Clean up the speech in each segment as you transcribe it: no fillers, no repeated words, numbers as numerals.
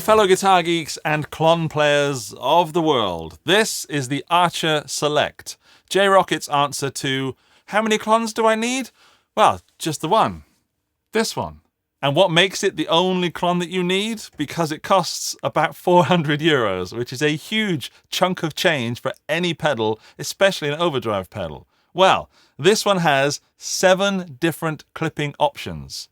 fellow guitar geeks and Klon players of the world. This is the Archer Select, J-Rockett's answer to, how many Klons do I need? Well, just the one. This one. And what makes it the only Klon that you need? Because it costs about 400 euros, which is a huge chunk of change for any pedal, especially an overdrive pedal. Well, this one has 7 different clipping options,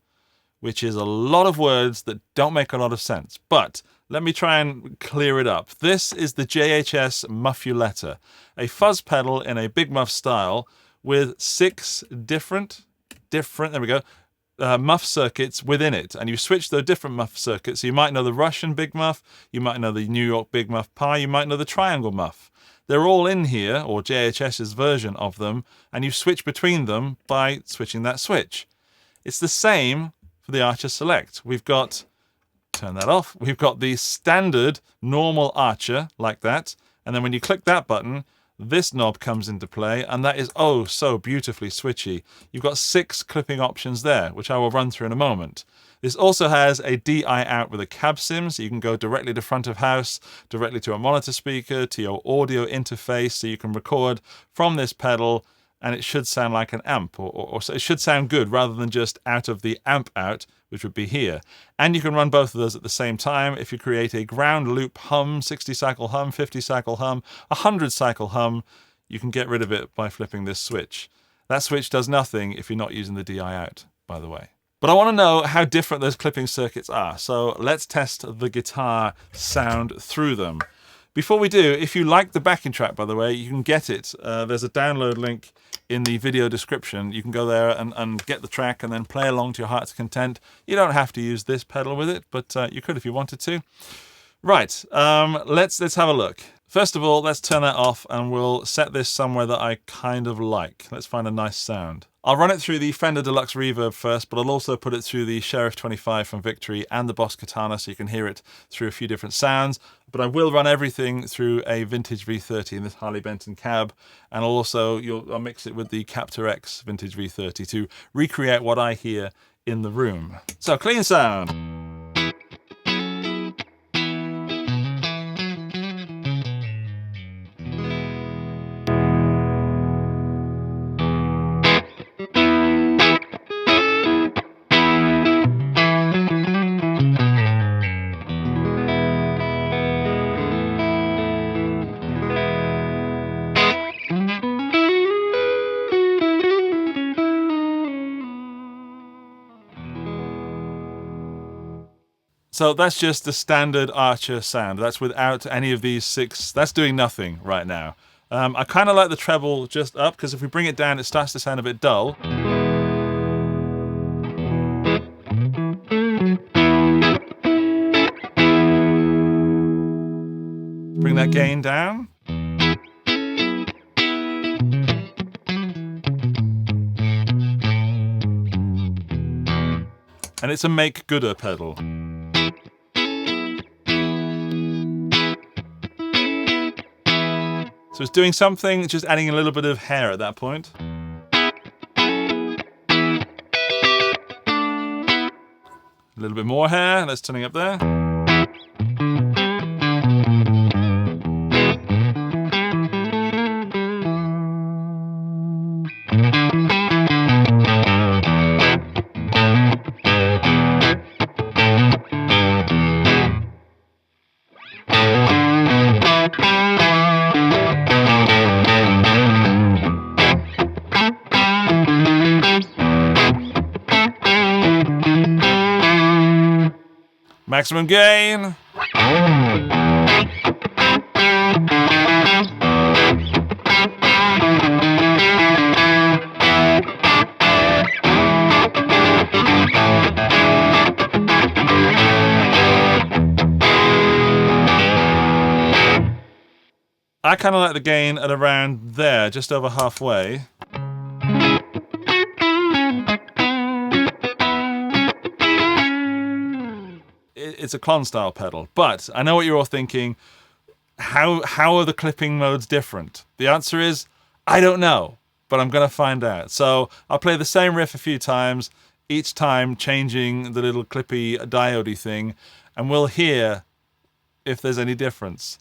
which is a lot of words that don't make a lot of sense. But let me try and clear it up. This is the JHS Muffuletta, a fuzz pedal in a big muff style with 6 different, there we go, muff circuits within it. And you switch the different muff circuits. So you might know the Russian big muff, you might know the New York big muff pi, you might know the triangle muff. They're all in here, or JHS's version of them, and you switch between them by switching that switch. It's the same for the Archer Select. We've got, turn that off, we've got the standard normal Archer, like that, and then when you click that button, this knob comes into play, and that is oh so beautifully switchy. You've got 6 clipping options there, which I will run through in a moment. This also has a DI out with a cab sim, so you can go directly to front of house, directly to a monitor speaker, to your audio interface, so you can record from this pedal, and it should sound like an amp, or it should sound good rather than just out of the amp out, which would be here. And you can run both of those at the same time. If you create a ground loop hum, 60 cycle hum, 50 cycle hum, 100 cycle hum, you can get rid of it by flipping this switch. That switch does nothing if you're not using the DI out, by the way. But I want to know how different those clipping circuits are, so let's test the guitar sound through them. Before we do, if you like the backing track, by the way, you can get it. There's a download link in the video description. You can go there and get the track and then play along to your heart's content. You don't have to use this pedal with it, but you could if you wanted to. Right, let's have a look. First of all, let's turn that off and we'll set this somewhere that I kind of like. Let's find a nice sound. I'll run it through the Fender Deluxe Reverb first, but I'll also put it through the Sheriff 25 from Victory and the Boss Katana, so you can hear it through a few different sounds. But I will run everything through a vintage V30 in this Harley Benton cab, and I'll mix it with the Captor X vintage V30 to recreate what I hear in the room. So, clean sound. So that's just the standard Archer sound. That's without any of these 6. That's doing nothing right now. I kind of like the treble just up, because if we bring it down, it starts to sound a bit dull. Bring that gain down. And it's a make gooder pedal. So it's doing something, just adding a little bit of hair at that point. A little bit more hair, let's turn it up there. Maximum gain. I kind of like the gain at around there, just over halfway. It's a Klon style pedal, but I know what you're all thinking. How are the clipping modes different? The answer is, I don't know, but I'm going to find out. So I'll play the same riff a few times, each time changing the little clippy diode thing, and we'll hear if there's any difference.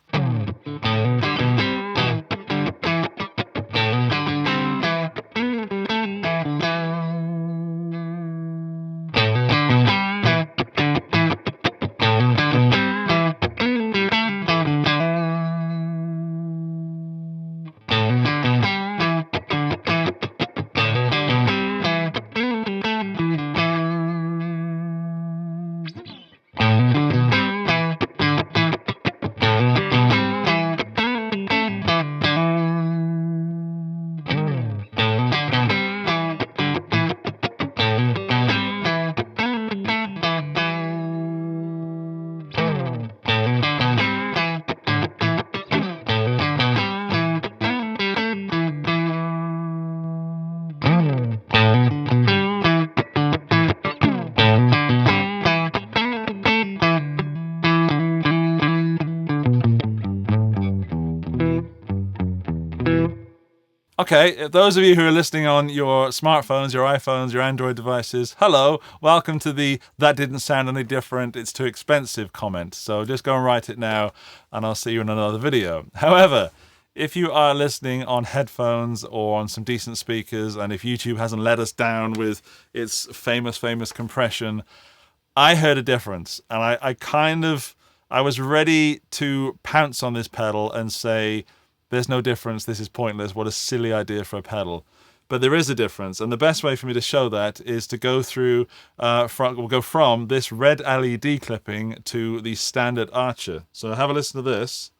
Okay, those of you who are listening on your smartphones, your iPhones, your Android devices, hello, welcome to the "that didn't sound any different, it's too expensive" comment. So just go and write it now, and I'll see you in another video. However, if you are listening on headphones or on some decent speakers, and if YouTube hasn't let us down with its famous compression, I heard a difference, and I was ready to pounce on this pedal and say, there's no difference, this is pointless, what a silly idea for a pedal. But there is a difference, and the best way for me to show that is to go through, we'll go from this red LED clipping to the standard Archer. So have a listen to this.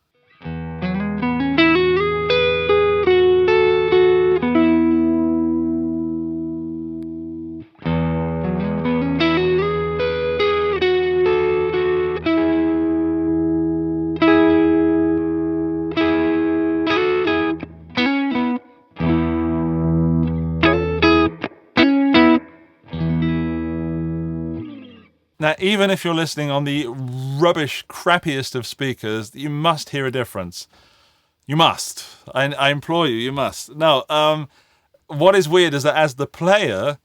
Now, even if you're listening on the rubbish, crappiest of speakers, you must hear a difference. You must. I implore you, you must. No, what is weird is that as the player,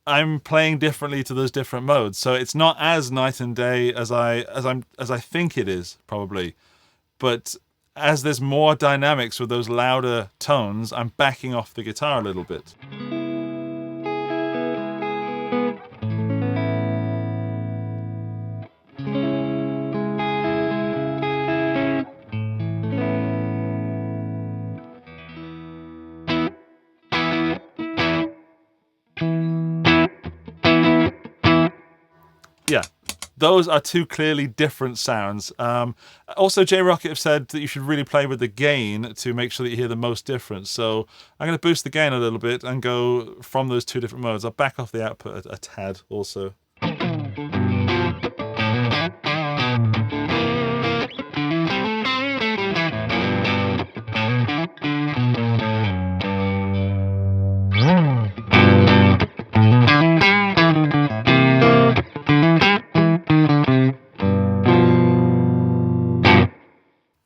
I'm playing differently to those different modes. So it's not as night and day as I think it is, probably. But as there's more dynamics with those louder tones, I'm backing off the guitar a little bit. Yeah, those are two clearly different sounds. Also, Rockett have said that you should really play with the gain to make sure that you hear the most difference. So I'm going to boost the gain a little bit and go from those two different modes. I'll back off the output a tad also.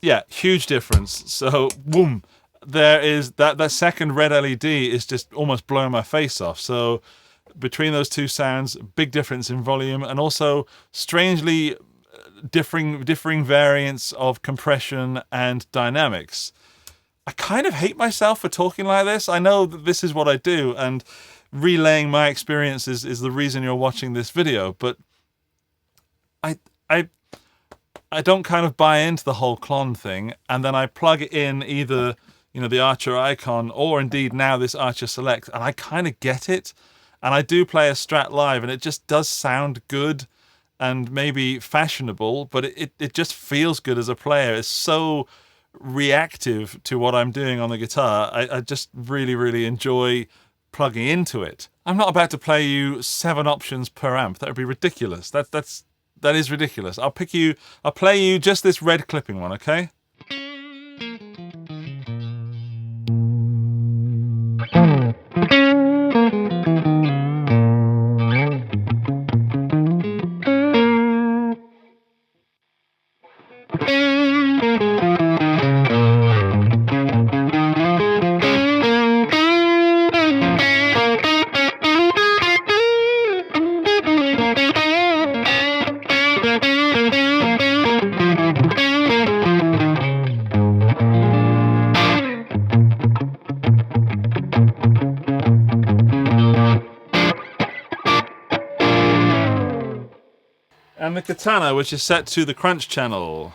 Yeah, huge difference. So, boom, there is that second red LED is just almost blowing my face off. So, between those two sounds, big difference in volume, and also strangely differing variants of compression and dynamics. I kind of hate myself for talking like this. I know that this is what I do, and relaying my experiences is the reason you're watching this video, but I don't kind of buy into the whole Klon thing, and then I plug in either, the Archer Icon or indeed now this Archer Select, and I kind of get it, and I do play a Strat live, and it just does sound good and maybe fashionable, but it just feels good as a player. It's so reactive to what I'm doing on the guitar. I just really, really enjoy plugging into it. I'm not about to play you 7 options per amp. That would be ridiculous. That is ridiculous. I'll play you just this red clipping one, okay? And the katana, which is set to the crunch channel.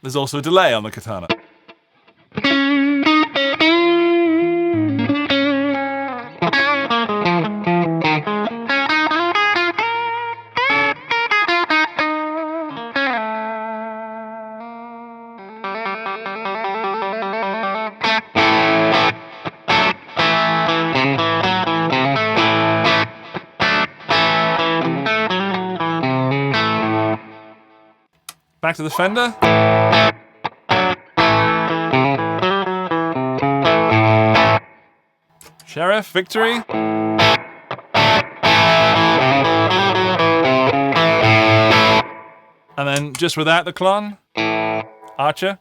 There's also a delay on the katana. Back to the Fender. Sheriff, Victory. And then just without the Klon, Archer.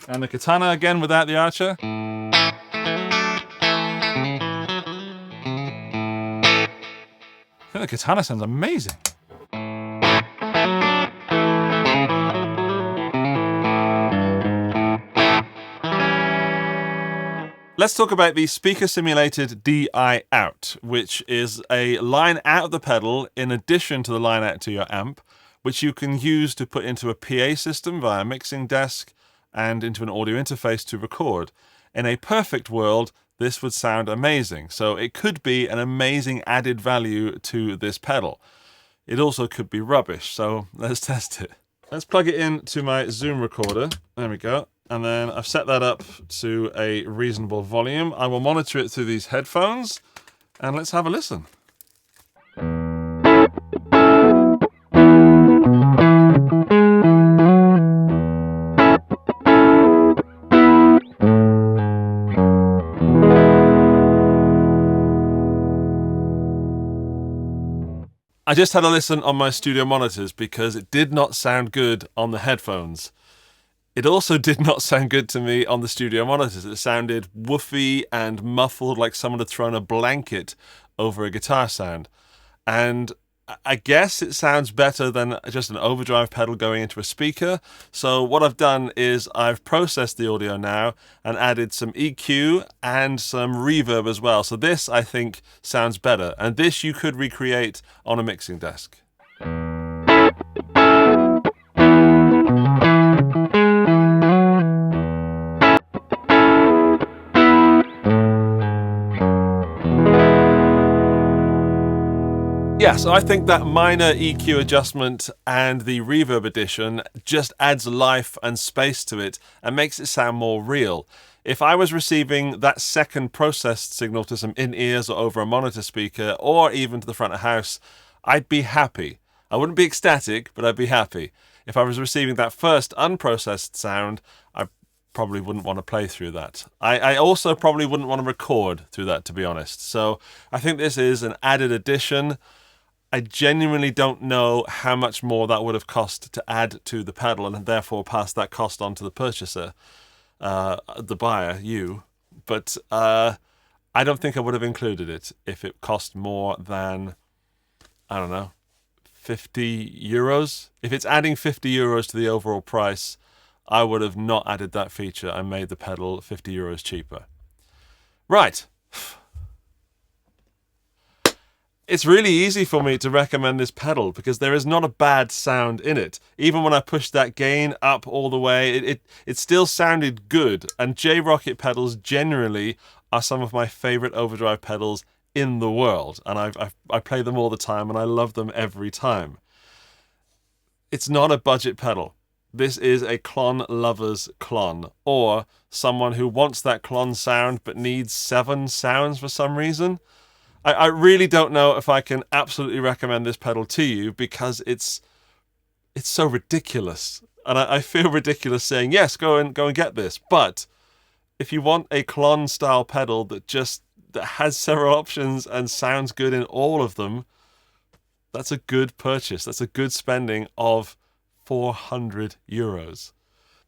And the katana again without the Archer. I think the katana sounds amazing. Let's talk about the speaker-simulated DI out, which is a line out of the pedal in addition to the line out to your amp, which you can use to put into a PA system via a mixing desk and into an audio interface to record. In a perfect world, this would sound amazing. So it could be an amazing added value to this pedal. It also could be rubbish, so let's test it. Let's plug it into my Zoom recorder. There we go. And then I've set that up to a reasonable volume. I will monitor it through these headphones, and let's have a listen. I just had a listen on my studio monitors because it did not sound good on the headphones. It also did not sound good to me on the studio monitors. It sounded woofy and muffled, like someone had thrown a blanket over a guitar sound. And I guess it sounds better than just an overdrive pedal going into a speaker. So what I've done is I've processed the audio now and added some EQ and some reverb as well. So this, I think, sounds better. And this you could recreate on a mixing desk. Yeah, so I think that minor EQ adjustment and the reverb addition just adds life and space to it and makes it sound more real. If I was receiving that second processed signal to some in-ears or over a monitor speaker or even to the front of house, I'd be happy. I wouldn't be ecstatic, but I'd be happy. If I was receiving that first unprocessed sound, I probably wouldn't want to play through that. I also probably wouldn't want to record through that, to be honest. So I think this is an added addition. I genuinely don't know how much more that would have cost to add to the pedal and therefore pass that cost on to the purchaser, the buyer, you. But I don't think I would have included it if it cost more than, I don't know, 50 euros. If it's adding 50 euros to the overall price, I would have not added that feature and made the pedal 50 euros cheaper. Right. It's really easy for me to recommend this pedal because there is not a bad sound in it. Even when I pushed that gain up all the way, it still sounded good. And J-Rockett pedals generally are some of my favorite overdrive pedals in the world. And I play them all the time and I love them every time. It's not a budget pedal. This is a Klon lover's Klon, or someone who wants that Klon sound but needs 7 sounds for some reason. I really don't know if I can absolutely recommend this pedal to you because it's so ridiculous. And I feel ridiculous saying, yes, go and get this. But if you want a Klon style pedal that has several options and sounds good in all of them, that's a good purchase. That's a good spending of 400 euros.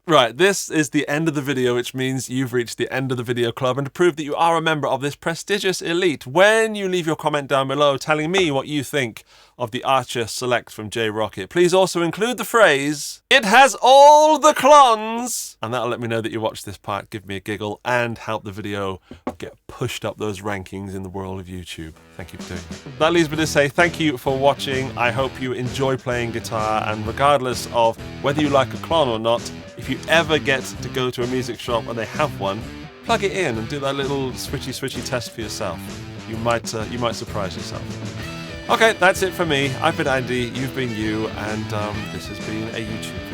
Right, this is the end of the video, which means you've reached the end of the video club, and to prove that you are a member of this prestigious elite, when you leave your comment down below telling me what you think of the Archer Select from J Rockett, please also include the phrase, "It has all the clones," and that'll let me know that you watched this part, give me a giggle, and help the video get pushed up those rankings in the world of YouTube. Thank you for doing that. That leaves me to say thank you for watching. I hope you enjoy playing guitar, and regardless of whether you like a Klon or not, if you ever get to go to a music shop and they have one, plug it in and do that little switchy test for yourself. You might surprise yourself. Okay, that's it for me. I've been Andy, you've been you, and this has been a YouTube